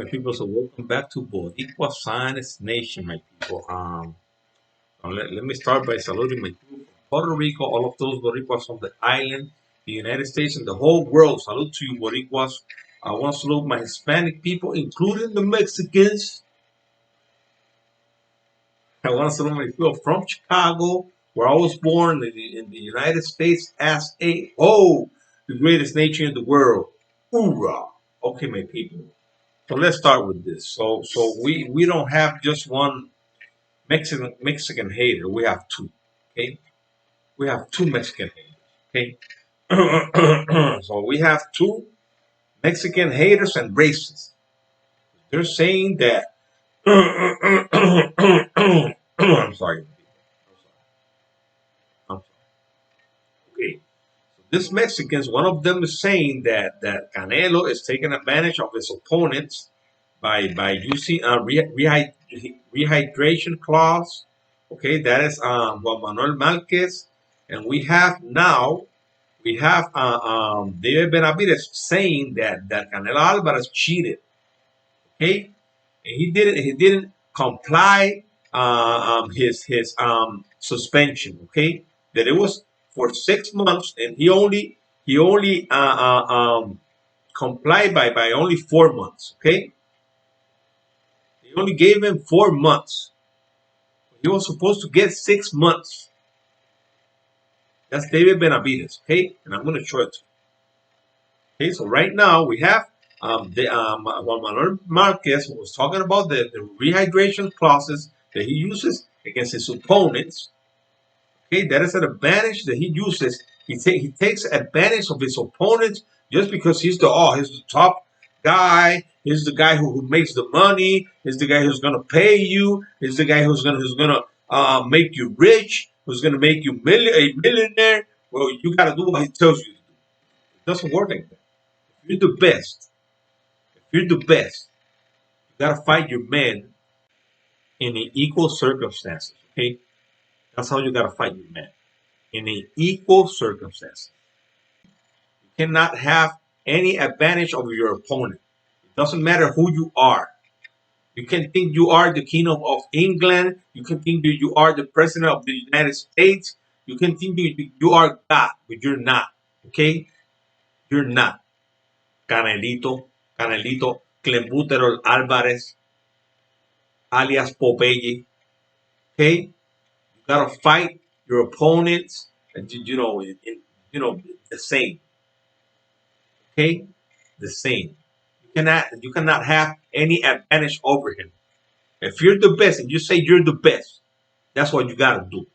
my people. So welcome back to Boricua Science Nation, my people. Let me start by saluting my people from Puerto Rico, all of those Boricuas from the island, the United States, and the whole world. Salute to you, Boricuas. I want to salute my Hispanic people, including the Mexicans. I want to salute my people from Chicago, where I was born in the United States as the greatest nation in the world. Hoorah! Okay, my people. So let's start with this. So we don't have just one Mexican hater. We have two. Okay, we have two Mexican haters. Okay, so we have two Mexican haters and racists. They're saying that. I'm sorry. I'm sorry. Okay, so this Mexicans, one of them is saying that Canelo is taking advantage of his opponents by using a rehydration clause. Okay, that is Juan Manuel Marquez, and we have David Benavides saying that Canelo Alvarez cheated. Okay, and he didn't comply his suspension. Okay, that it was for 6 months, and he only complied by only 4 months. Okay, they only gave him 4 months. He was supposed to get 6 months. That's David Benavides, okay? And I'm going to show it to you. Okay, so right now we have Juan Manuel Marquez was talking about the rehydration clauses that he uses against his opponents. Okay, that is an advantage that he uses. He takes advantage of his opponents just because he's the top guy. He's the guy who makes the money. He's the guy who's gonna pay you. He's the guy who's gonna make you rich. Who's gonna make you a millionaire? Well, you gotta do what he tells you to do. It doesn't work like that. If you're the best, if you're the best, you gotta fight your men in an equal circumstances. Okay, that's how you gotta fight your men in an equal circumstance. You cannot have any advantage over your opponent. It doesn't matter who you are. You can think you are the king of England. You can think that you are the president of the United States. You can think that you are God, but you're not. Okay? You're not. Canelito, Clembutero Alvarez, alias Popeye. Okay? You gotta fight your opponents, and the same. Okay? The same. You cannot have any advantage over him. If you're the best and you say you're the best, that's what you gotta do.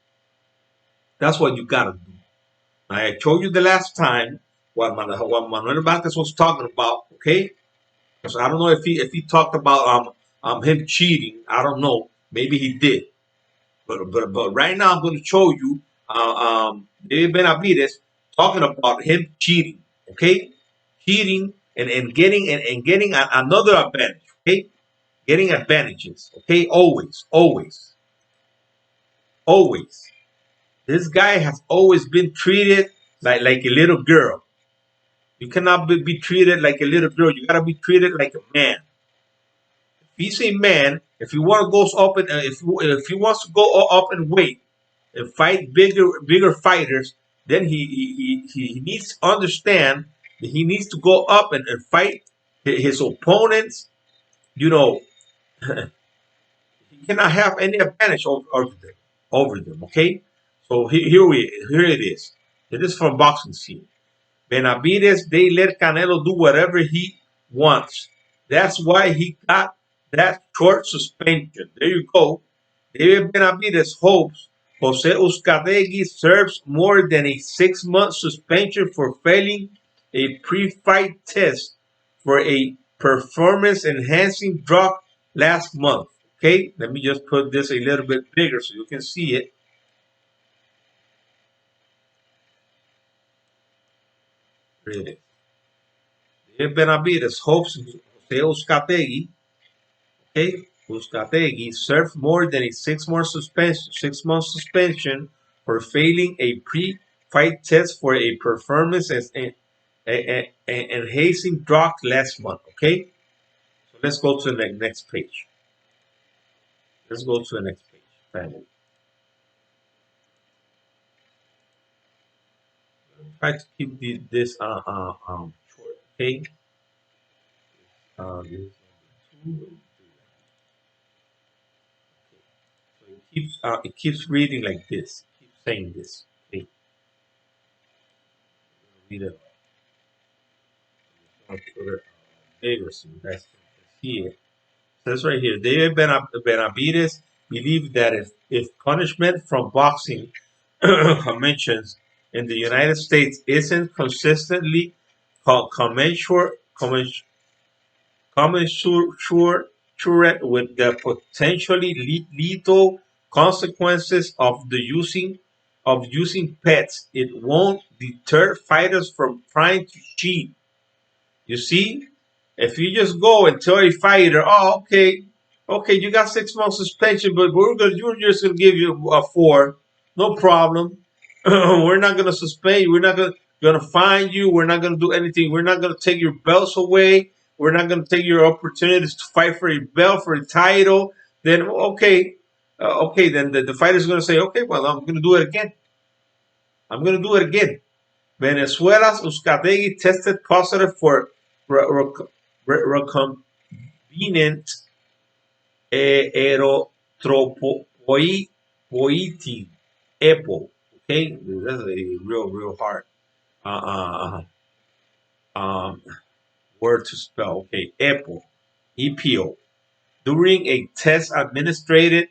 That's what you gotta do. I told you the last time what Manuel Marquez was talking about, okay? Because I don't know if he talked about him cheating. I don't know. Maybe he did. But right now I'm gonna show you David Benavides talking about him cheating. Okay? Cheating and getting another advantage. Okay? Getting advantages. Okay? Always. This guy has always been treated like a little girl. You cannot be treated like a little girl. You gotta be treated like a man. If he's a man, if he want to go up and if he wants to go up and weight and fight bigger fighters, then he needs to understand that he needs to go up and fight his opponents. You know, he cannot have any advantage over them. Okay, so here it is. It is from boxing scene. Benavides, they let Canelo do whatever he wants. That's why he got that short suspension. There you go. David Benavides hopes Jose Uzcategui serves more than a 6-month suspension for failing a pre-fight test for a performance-enhancing drug last month. Okay, let me just put this a little bit bigger so you can see it. Here it is. David Benavides hopes Jose Uzcategui, okay, Uzcategui served more than a 6-month suspension for failing a pre-fight test for a performance enhancing drug last month. Okay, so Let's go to the next page. Let's go to the next page, family. Try to keep this short, okay? This is number 2. So it keeps reading like this. Keep saying this. Okay, read it. I'll put it bigger so you guys can see it. Says right here, David Benavides believed that if punishment from boxing conventions in the United States isn't consistently commensurate with the potentially lethal consequences of using pets, it won't deter fighters from trying to cheat. You see, if you just go and tell a fighter, "Oh, okay, you got 6 months suspension, but we're just gonna give you a 4, no problem. We're not gonna suspend you. We're not gonna fine you. We're not gonna do anything. We're not gonna take your belts away. We're not gonna take your opportunities to fight for a belt, for a title." Then okay, then the fighter's gonna say, "Okay, well, I'm gonna do it again. I'm gonna do it again." Venezuela's Uzcategui tested positive for recombinant erythropoietin, EPO. Okay, that's a real hard uh, um, word to spell. Okay, EPO, EPO. During a test administered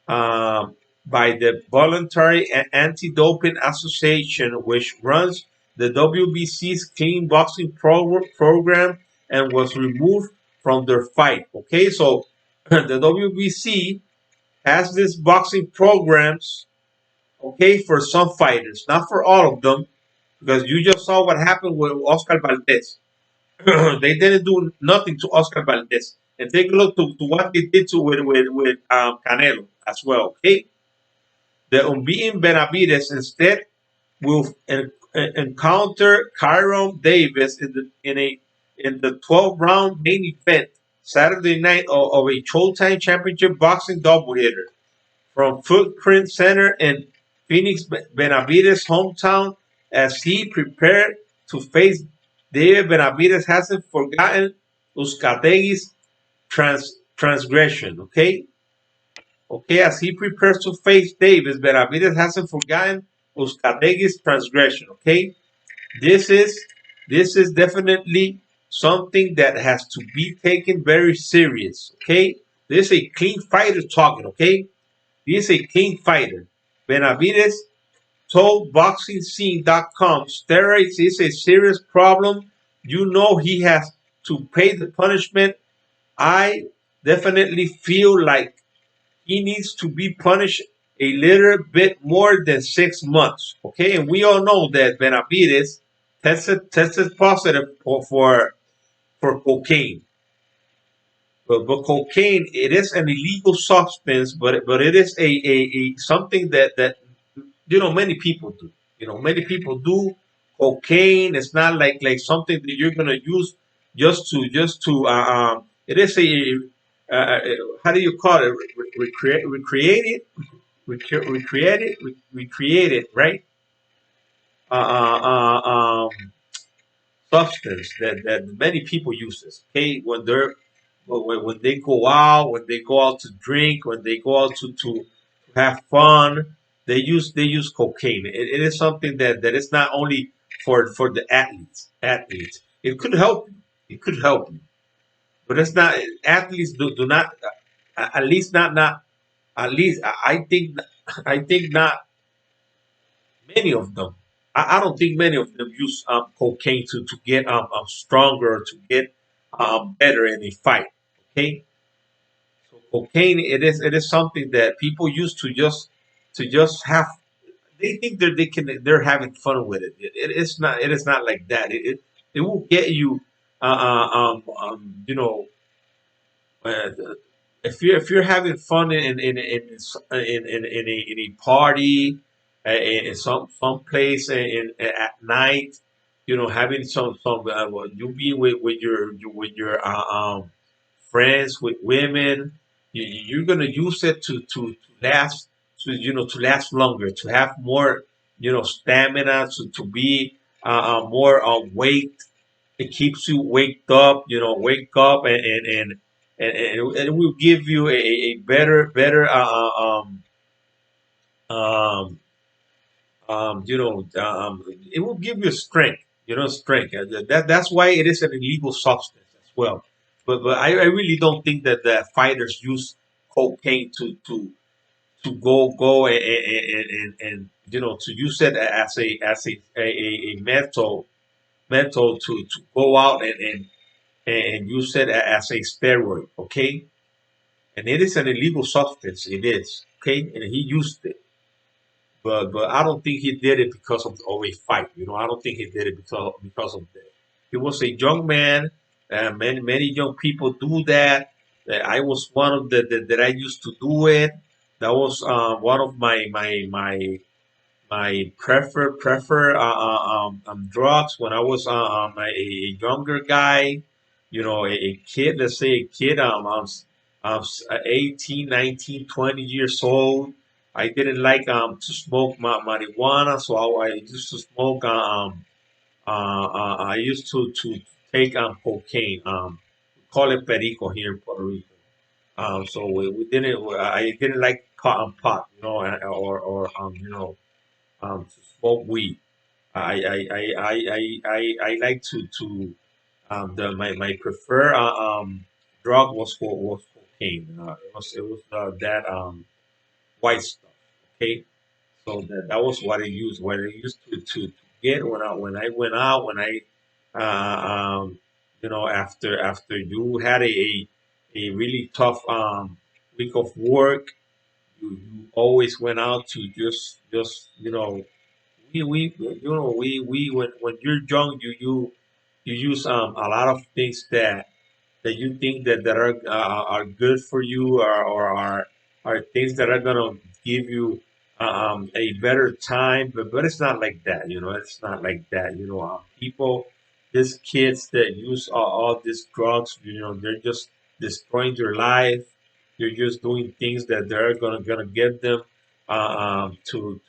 um, by the Voluntary Anti-Doping Association, which runs the WBC's clean boxing program, and was removed from their fight. Okay, so the WBC has these boxing programs, okay, for some fighters, not for all of them, because you just saw what happened with Oscar Valdez. They didn't do nothing to Oscar Valdez. And take a look to what they did to with Canelo as well. Okay, the unbeaten Benavides instead will encounter Kyron Davis in the 12-round main event Saturday night of a Showtime Championship boxing doubleheader from Footprint Center in Phoenix, Benavides' hometown, as he prepared to face David. Benavides hasn't forgotten Uzcategui's transgression. Okay, as he prepares to face Davis, Benavides hasn't forgotten Uzcategui's transgression. Okay, this is this is definitely something that has to be taken very serious. Okay, this is a clean fighter talking. Okay, this is a clean fighter. Benavides told BoxingScene.com steroids is a serious problem. You know he has to pay the punishment. I definitely feel like he needs to be punished a little bit more than 6 months. Okay, and we all know that Benavides tested positive for cocaine. But cocaine, it is an illegal substance, but it is a something that many people do. Many people do cocaine. It's not like something that you're gonna use it is a how do you call it? Recreate it, recreate it, right? Uh, uh, uh, um, Substance that many people uses. Okay, when they go out, to drink, when they go out to have fun, they use cocaine. It is something that is not only for the athletes. It could help you. It could help you, but it's not. Athletes do not, at least not at least I think not many of them. I don't think many of them use cocaine to get stronger, to get better in a fight. Okay, so cocaine, it is something that people use to just have. They think they're having fun with it. It is not like that. It will get you. Uh, if you're having fun in a party, in some place at night, having some you be with your friends, with women. You're gonna use it to last, to last longer, to have more, stamina, to be more awake. It keeps you waked up, wake up, and it will give you a better um, it will give you strength, strength. That's why it is an illegal substance as well. But I really don't think that the fighters use cocaine to go and to use it as a method to go out and use it as a steroid. Okay, and it is an illegal substance. It is okay, and he used it. But I don't think he did it because of a fight. I don't think he did it because of that. He was a young man. Many young people do that. I was one of that I used to do it. That was one of my prefer drugs when I was a younger guy, a kid. Let's say a kid. I'm 18, 19, 20 years old. I didn't like to smoke marijuana, so I used to smoke. I used to take cocaine. We call it perico here in Puerto Rico. So we didn't. I didn't like pot, to smoke weed. I like to my preferred drug was cocaine. It was that white stuff. Okay, so that was what I used. What I used to get when I went out, after you had a really tough week of work, you always went out to just we when you're young, you use a lot of things that you think that are good for you, or are things that are gonna give you a better time. But it's not like that. It's not like that. People, these kids that use all these drugs, they're just destroying their life. They're just doing things that they're gonna get them to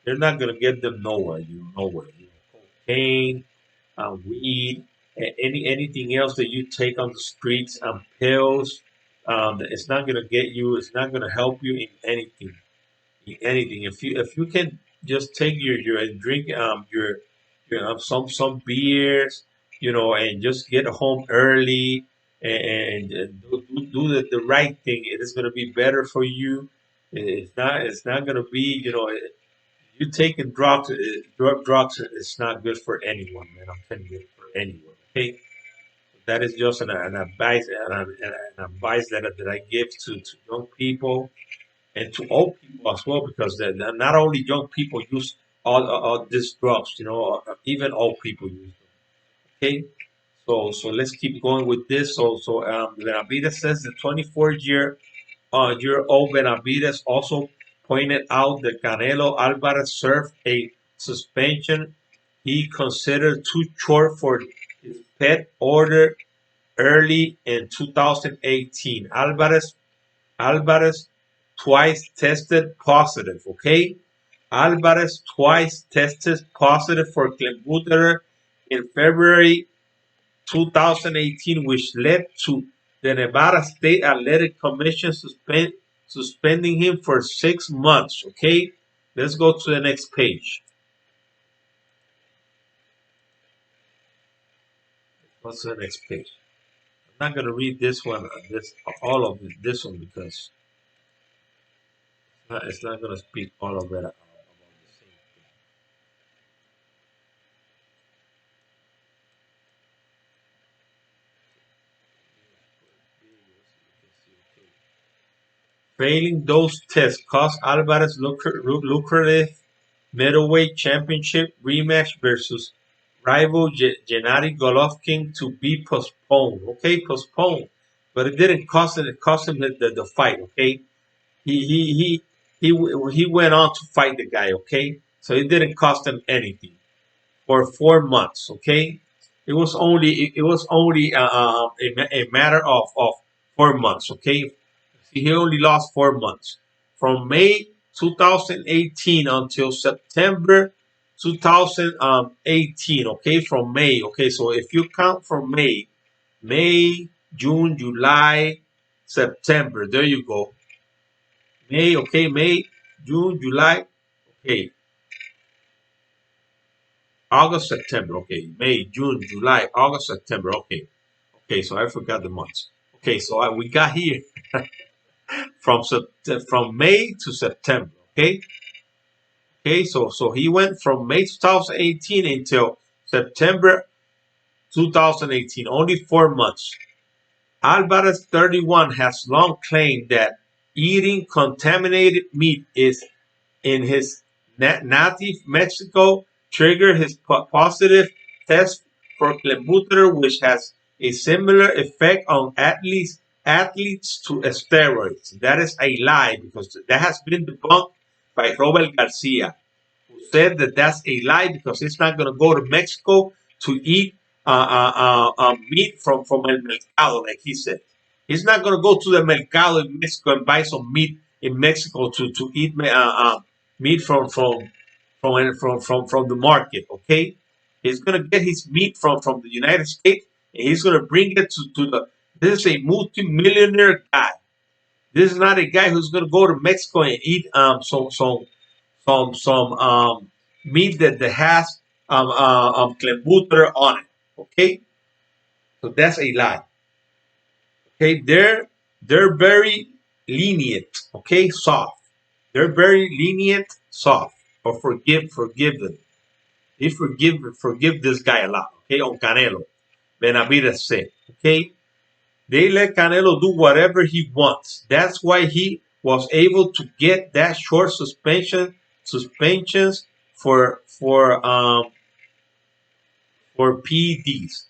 they're not gonna get them nowhere. Nowhere. Cocaine, weed, anything else that you take on the streets, pills. It's not gonna get you. It's not gonna help you in anything. In anything. If you can just take your and drink some beers, and just get home early and do the right thing. It is gonna be better for you. It's not gonna be you taking drugs. Drugs is not good for anyone, man. I'm telling you, for anyone. Okay, that is just an advice, an advice that I give to young people and to old people as well, because not only young people use all these drugs, even old people use them. Okay, so let's keep going with this. So Benavides says the 24-year-old Benavides also pointed out that Canelo Alvarez served a suspension he considered too short for his pet order early in 2018. Alvarez twice tested positive. Okay, Alvarez twice tested positive for clenbuterol in February 2018, which led to the Nevada State Athletic Commission suspending him for 6 months. Okay, let's go to the next page. What's the next page? I'm not gonna read this one, all of this one, because it's not gonna speak all of it about the same thing. Failing those tests cost Alvarez lucrative middleweight championship rematch versus rival Gennady Golovkin to be postponed. Okay, postponed, but it didn't cost him. It cost him the fight. Okay, he he he he went on to fight the guy. Okay, so it didn't cost him anything for 4 months. Okay, a matter of 4 months. Okay, he only lost 4 months from May 2018 until September 2018. Okay, from May. Okay, so if you count from May, June, July, September. There you go. May. Okay, May, June, July. Okay, August, September. Okay, May, June, July, August, September. Okay, okay. So I forgot the months. Okay, so we got here from May to September. Okay, okay. So he went from May 2018 until September 2018. Only 4 months. Alvarez 31 has long claimed that eating contaminated meat is in his native Mexico triggered his positive test for clenbuterol, which has a similar effect on athletes to steroids. That is a lie because that has been debunked by Robert Garcia, who said that that's a lie because he's not going to go to Mexico to eat meat from El Mercado, like he said. He's not going to go to the Mercado in Mexico and buy some meat in Mexico to eat meat from the market. Okay, he's going to get his meat from the United States and he's going to bring it to the. This is a multi-millionaire guy. This is not a guy who's going to go to Mexico and eat some meat that has clenbuterol on it. Okay, so that's a lie. Okay, they're very lenient. Okay, soft. They're very lenient, soft, or forgive them. They forgive this guy a lot. Okay, on Canelo, Benavidez said. Okay, they let Canelo do whatever he wants. That's why he was able to get that short suspensions for PEDs.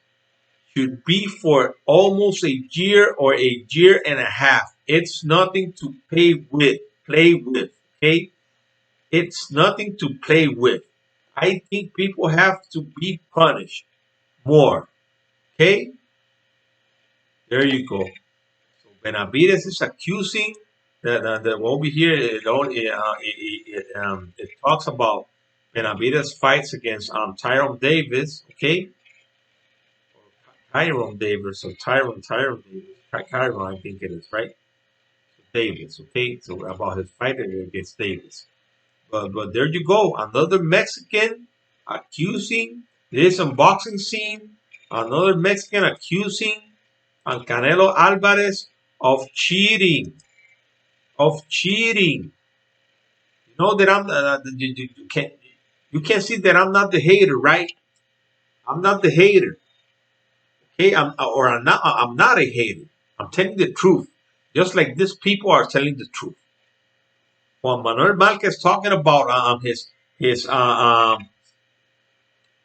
Should be for almost a year or a year and a half. It's nothing to play with. Okay, it's nothing to play with. I think people have to be punished more. Okay, there you go. So Benavidez is accusing the over here. It talks about Benavidez fights against Tyrone Davis. Okay, Tyrone Davis or Tyrone Davis. Tyrone, I think it is right. Davis. Okay, so about his fight against Davis. But there you go, another Mexican accusing this unboxing scene. Another Mexican accusing Canelo Alvarez of cheating. Of cheating. You know that you can see that I'm not the hater, right? I'm not the hater. Okay, I'm not a hater. I'm telling the truth. Just like these people are telling the truth. Juan Manuel Marquez talking about his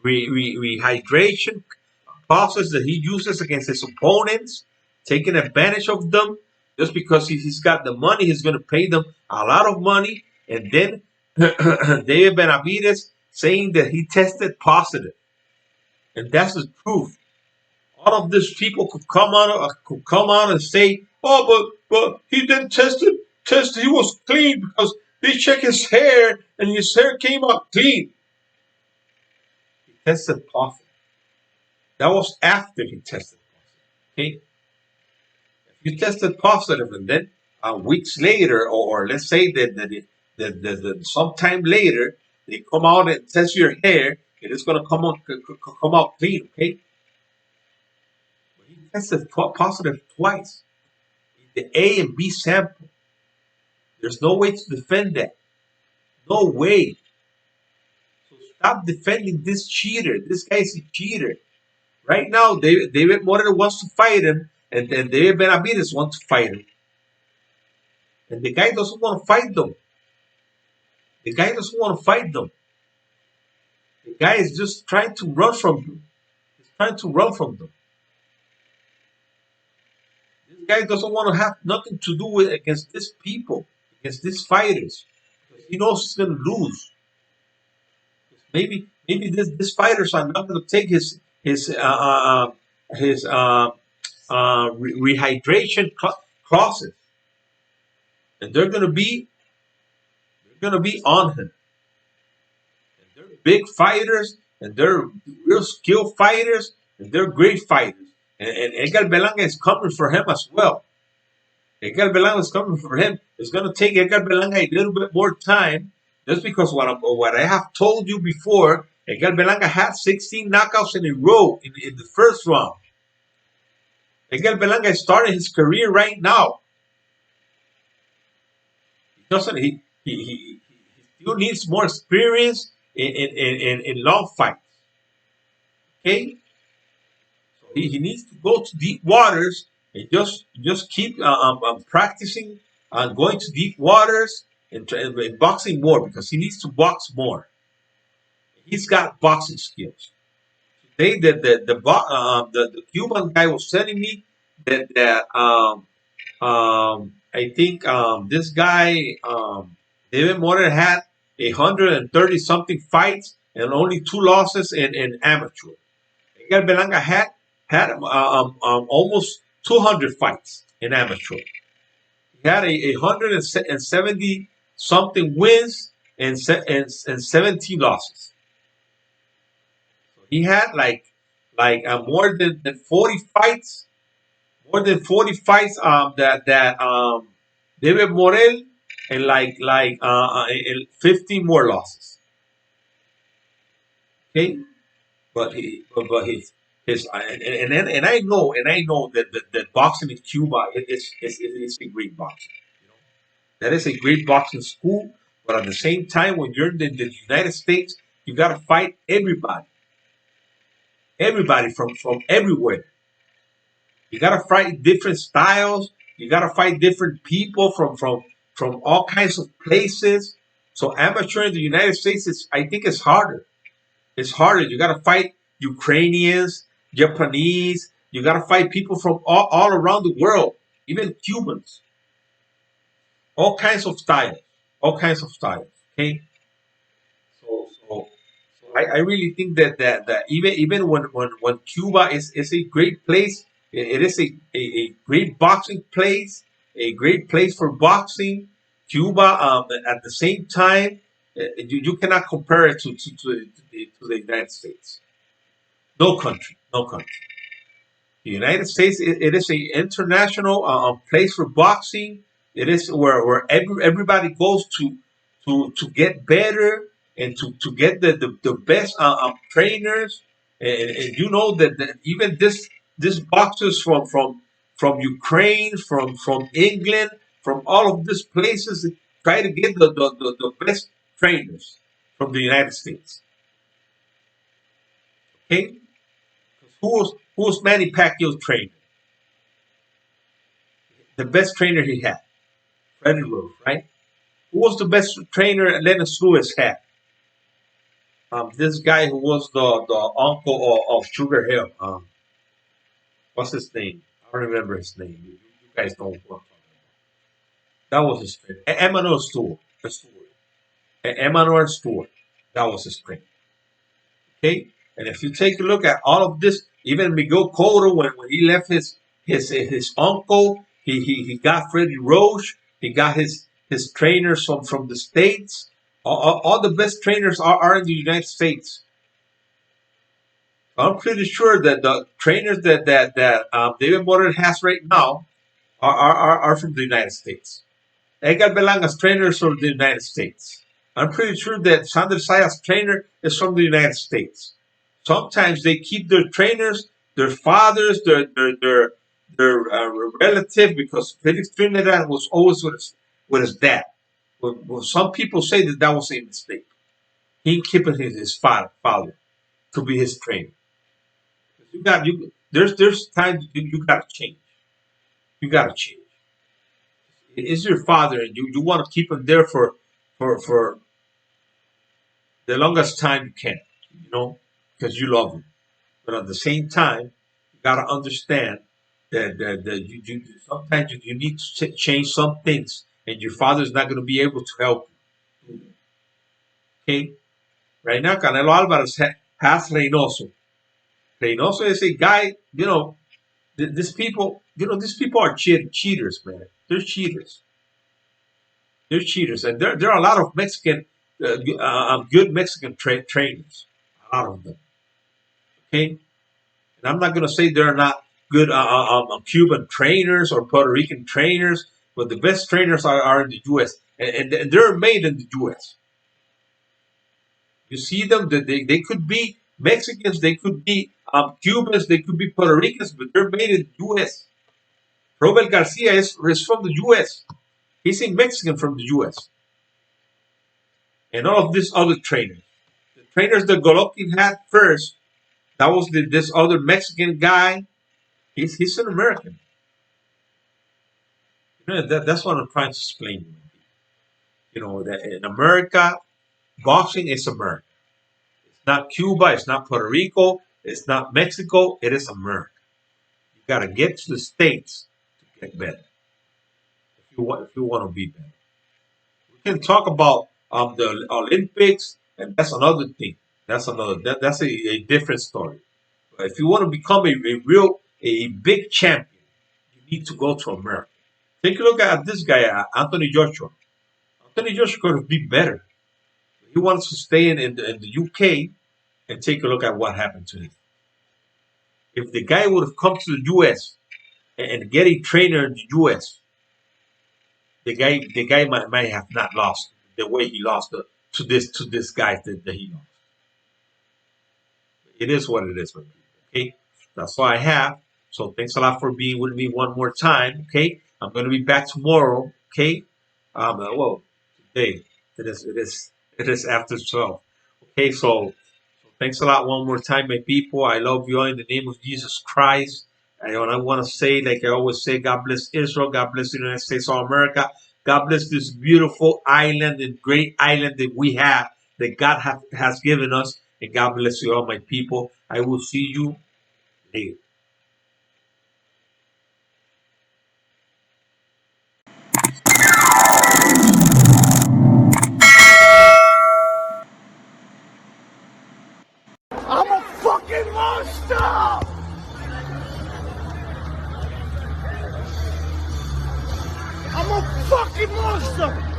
rehydration process that he uses against his opponents, taking advantage of them. Just because he's got the money, he's going to pay them a lot of money. And then David Benavidez saying that he tested positive, and that's the truth. All of these people could come out and say, "Oh, but he didn't test. He was clean because they checked his hair and his hair came out clean." He tested positive. That was after he tested positive. Okay, if you tested positive and then weeks later, or let's say that sometime later they come out and test your hair, it is going to come out clean. Okay, but he tested positive twice. The A and B sample. There's no way to defend that. No way. So stop defending this cheater. This guy's a cheater. Right now, David Moreno wants to fight him, and then David Benavidez wants to fight him. And the guy doesn't want to fight them. The guy doesn't want to fight them. The guy is just trying to run from them. He's trying to run from them. This guy doesn't want to have nothing to do with against these people, against these fighters. Because he knows he's going to lose. Maybe these fighters are not going to take his his rehydration clauses, and they're gonna be on him. And they're big fighters, and they're real skilled fighters, and they're great fighters. And Edgar Belanga is coming for him as well. Edgar Belanga is coming for him. It's going to take Edgar Belanga a little bit more time, just because what I have told you before. Edgar Belanga had 16 knockouts in a row in the first round. Edgar Belanga is starting his career right now. He doesn't. He still needs more experience in long fights. Okay, so he needs to go to deep waters and just keep practicing on going to deep waters and boxing more, because he needs to box more. He's got boxing skills. Today, the Cuban guy was telling me that I think this guy David Morton had 130 something fights and only two losses in amateur. Edgar Belanga had almost 200 fights in amateur. He had a 170 something wins and 17 losses. He had more than 40 fights, that David Morel, and 50 more losses. Okay, but and I know that boxing in Cuba is a great boxing. You know, that is a great boxing school. But at the same time, when you're in the United States, you got to fight everybody from everywhere. You got to fight different styles. You got to fight different people from all kinds of places. So amateur in the United States I think it's harder. It's harder. You got to fight Ukrainians, Japanese. You got to fight people from all around the world, even Cubans. All kinds of styles. All kinds of styles. Okay. So I really think that even when Cuba is a great place, it is a great boxing place, a great place for boxing. Cuba, at the same time, you cannot compare it to the United States. No country, no country. The United States, it is an international place for boxing. It is where everybody goes to get better and to get the best trainers. And you know that even this boxers from Ukraine, from England, from all of these places try to get the best trainers from the United States. Okay, who was Manny Pacquiao's trainer? The best trainer he had, Freddie Rose, right? Who was the best trainer Lennox Lewis had? This guy who was the uncle of Sugar Hill. What's his name? I don't remember his name. You guys know what I'm talking about. That was his trainer. Emmanuel Stewart. Emmanuel Stewart. That was his trainer. Okay, and if you take a look at all of this, even Miguel Cotto, when he left his uncle, he got Freddie Roche, he got his trainers from the States. All the best trainers are in the United States. I'm pretty sure that the trainers that David Morton has right now are from the United States. Edgar Belanga's trainer is from the United States. I'm pretty sure that Sander Saya's trainer is from the United States. Sometimes they keep their trainers, their fathers, their relative, because Felix Trinidad was always with his dad. Well, some people say that was a mistake. He keeping his father to be his trainer. There's times you gotta change. You gotta change. It's your father, and you want to keep him there for the longest time you can, because you love him. But at the same time, you gotta understand that you sometimes you need to change some things, and your father is not going to be able to help you. Okay, right now Canelo Alvarez has Reynoso. And also, they say, guy, these people, these people are cheaters, man. They're cheaters. They're cheaters, and there are a lot of Mexican, good Mexican trainers. A lot of them. Okay, and I'm not gonna say they're not good Cuban trainers or Puerto Rican trainers, but the best trainers are in the U.S. And they're made in the U.S. You see them, they could be Mexicans, they could be Cubans, they could be Puerto Ricans, but they're made in the U.S. Robert Garcia is from the U.S. He's a Mexican from the U.S. And all of these other trainers, the trainers that Golovkin had first, that was this other Mexican guy. He's an American. That's what I'm trying to explain. That in America, boxing is America. It's not Cuba. It's not Puerto Rico. It's not Mexico. It is America. You got to get to the states to get better. If you want to be better, we can talk about the Olympics, and that's another thing. That's a different story. But if you want to become a big champion, you need to go to America. Take a look at this guy, Anthony Joshua. Anthony Joshua could be better. He wants to stay in the UK, and take a look at what happened to him. If the guy would have come to the US and get a trainer in the US, the guy might have not lost the way he lost to this guy that he lost. It is what it is, my people. Okay, that's all I have. So thanks a lot for being with me one more time. Okay, I'm going to be back tomorrow. Okay, well, today it is after 12. Okay, so thanks a lot one more time, my people. I love you all in the name of Jesus Christ. And I want to say, like I always say, God bless Israel. God bless the United States of America. God bless this beautiful island and great island that we have, that God has given us. And God bless you all, my people. I will see you later. I'm a fucking monster! I'm a fucking monster!